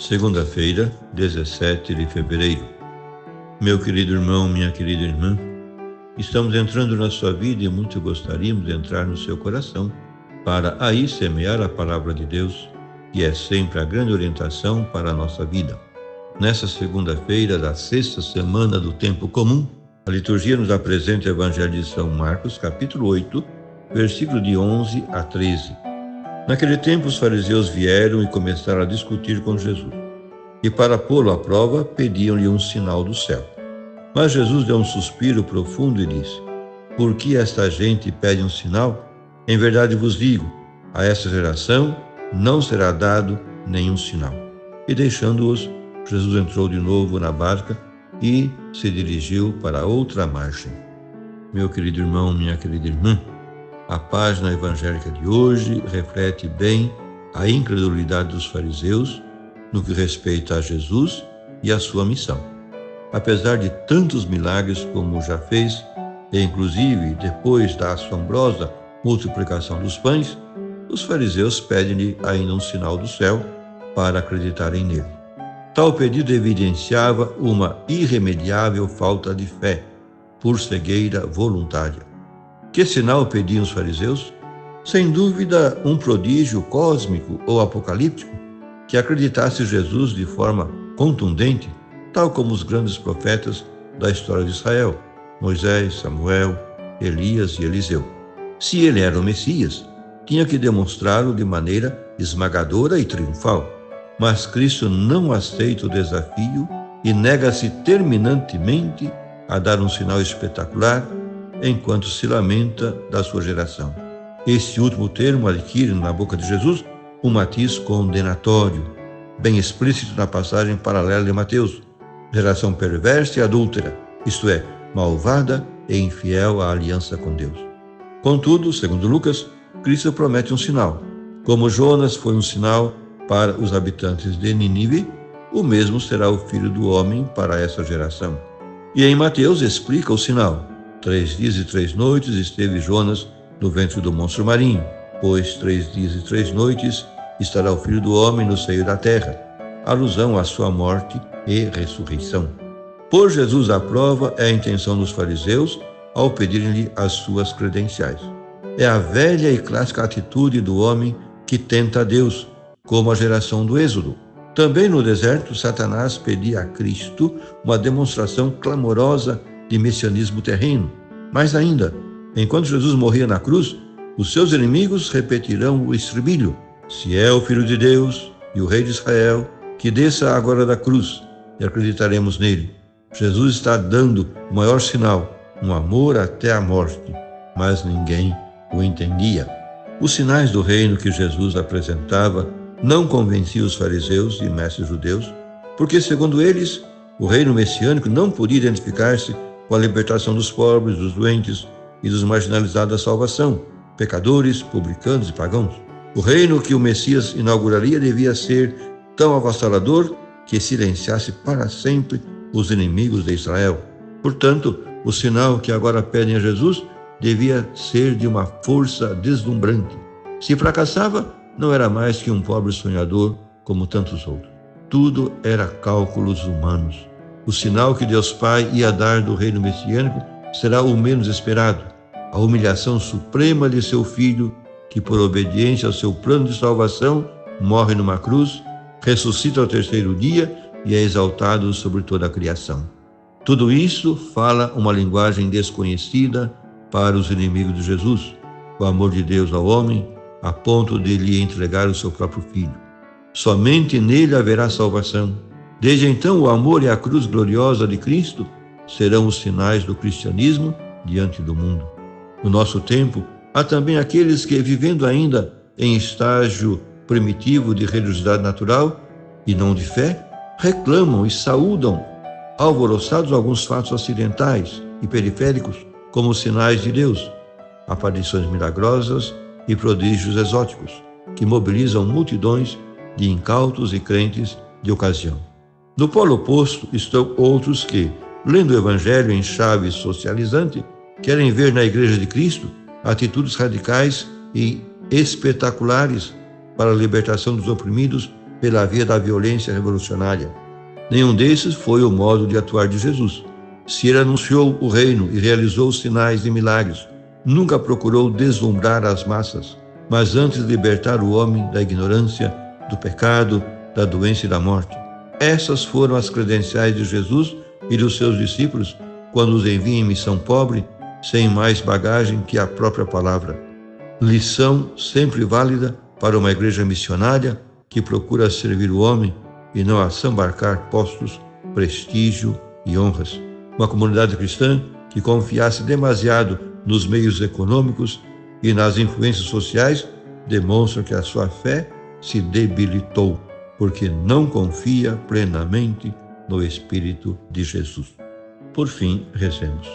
Segunda-feira, 17 de fevereiro. Meu querido irmão, minha querida irmã, estamos entrando na sua vida e muito gostaríamos de entrar no seu coração para aí semear a palavra de Deus, que é sempre a grande orientação para a nossa vida. Nessa segunda-feira da sexta semana do tempo comum, a liturgia nos apresenta o Evangelho de São Marcos, capítulo 8, versículo de 11 a 13. Naquele tempo, os fariseus vieram e começaram a discutir com Jesus. E para pô-lo à prova, pediam-lhe um sinal do céu. Mas Jesus deu um suspiro profundo e disse: Por que esta gente pede um sinal? Em verdade vos digo, a esta geração não será dado nenhum sinal. E deixando-os, Jesus entrou de novo na barca e se dirigiu para outra margem. Meu querido irmão, minha querida irmã, a página evangélica de hoje reflete bem a incredulidade dos fariseus no que respeita a Jesus e a sua missão. Apesar de tantos milagres como já fez, e inclusive depois da assombrosa multiplicação dos pães, os fariseus pedem-lhe ainda um sinal do céu para acreditarem nele. Tal pedido evidenciava uma irremediável falta de fé, por cegueira voluntária. Que sinal pediam os fariseus? Sem dúvida, um prodígio cósmico ou apocalíptico que acreditasse Jesus de forma contundente, tal como os grandes profetas da história de Israel, Moisés, Samuel, Elias e Eliseu. Se ele era o Messias, tinha que demonstrá-lo de maneira esmagadora e triunfal. Mas Cristo não aceita o desafio e nega-se terminantemente a dar um sinal espetacular, enquanto se lamenta da sua geração. Este último termo adquire na boca de Jesus um matiz condenatório, bem explícito na passagem paralela de Mateus: geração perversa e adúltera, isto é, malvada e infiel à aliança com Deus. Contudo, segundo Lucas, Cristo promete um sinal. Como Jonas foi um sinal para os habitantes de Nínive, o mesmo será o Filho do Homem para essa geração. E em Mateus explica o sinal: 3 dias e 3 noites esteve Jonas no ventre do monstro marinho, pois 3 dias e 3 noites estará o Filho do Homem no seio da terra, alusão à sua morte e ressurreição. Por Jesus à prova é a intenção dos fariseus ao pedirem-lhe as suas credenciais. É a velha e clássica atitude do homem que tenta a Deus, como a geração do Êxodo. Também no deserto, Satanás pedia a Cristo uma demonstração clamorosa de messianismo terreno. Mais ainda, enquanto Jesus morria na cruz, os seus inimigos repetirão o estribilho: se é o Filho de Deus e o Rei de Israel, que desça agora da cruz e acreditaremos nele. Jesus está dando o maior sinal, um amor até a morte, mas ninguém o entendia. Os sinais do reino que Jesus apresentava não convenciam os fariseus e mestres judeus, porque, segundo eles, o reino messiânico não podia identificar-se com a libertação dos pobres, dos doentes e dos marginalizados da salvação, pecadores, publicanos e pagãos. O reino que o Messias inauguraria devia ser tão avassalador que silenciasse para sempre os inimigos de Israel. Portanto, o sinal que agora pedem a Jesus devia ser de uma força deslumbrante. Se fracassava, não era mais que um pobre sonhador como tantos outros. Tudo era cálculos humanos. O sinal que Deus Pai ia dar do reino messiânico será o menos esperado: a humilhação suprema de seu Filho, que por obediência ao seu plano de salvação morre numa cruz, ressuscita ao terceiro dia e é exaltado sobre toda a criação. Tudo isso fala uma linguagem desconhecida para os inimigos de Jesus, o amor de Deus ao homem, a ponto de lhe entregar o seu próprio Filho. Somente nele haverá salvação. Desde então, o amor e a cruz gloriosa de Cristo serão os sinais do cristianismo diante do mundo. No nosso tempo, há também aqueles que, vivendo ainda em estágio primitivo de religiosidade natural e não de fé, reclamam e saúdam, alvoroçados, alguns fatos acidentais e periféricos como sinais de Deus, aparições milagrosas e prodígios exóticos, que mobilizam multidões de incautos e crentes de ocasião. No polo oposto estão outros que, lendo o Evangelho em chave socializante, querem ver na Igreja de Cristo atitudes radicais e espetaculares para a libertação dos oprimidos pela via da violência revolucionária. Nenhum desses foi o modo de atuar de Jesus. Se ele anunciou o reino e realizou sinais e milagres, nunca procurou deslumbrar as massas, mas antes libertar o homem da ignorância, do pecado, da doença e da morte. Essas foram as credenciais de Jesus e dos seus discípulos quando os envia em missão pobre, sem mais bagagem que a própria palavra. Lição sempre válida para uma igreja missionária que procura servir o homem e não assambarcar postos, prestígio e honras. Uma comunidade cristã que confiasse demasiado nos meios econômicos e nas influências sociais demonstra que a sua fé se debilitou, porque não confia plenamente no Espírito de Jesus. Por fim, rezemos.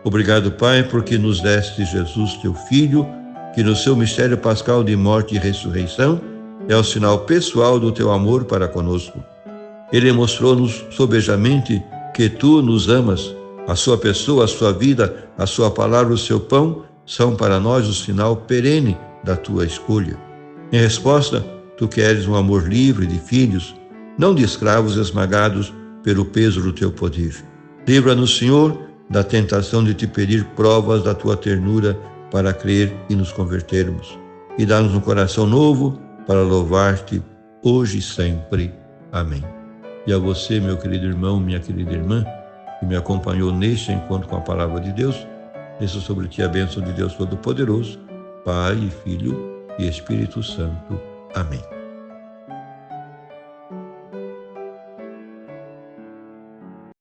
Obrigado, Pai, porque nos deste Jesus, teu Filho, que no seu mistério pascal de morte e ressurreição é o sinal pessoal do teu amor para conosco. Ele mostrou-nos sobejamente que tu nos amas. A sua pessoa, a sua vida, a sua palavra, o seu pão são para nós o sinal perene da tua escolha. Em resposta, tu queres um amor livre de filhos, não de escravos esmagados pelo peso do teu poder. Livra-nos, Senhor, da tentação de te pedir provas da tua ternura para crer e nos convertermos. E dá-nos um coração novo para louvar-te hoje e sempre. Amém. E a você, meu querido irmão, minha querida irmã, que me acompanhou neste encontro com a palavra de Deus, desça sobre ti a bênção de Deus Todo-Poderoso, Pai, Filho e Espírito Santo. Amém.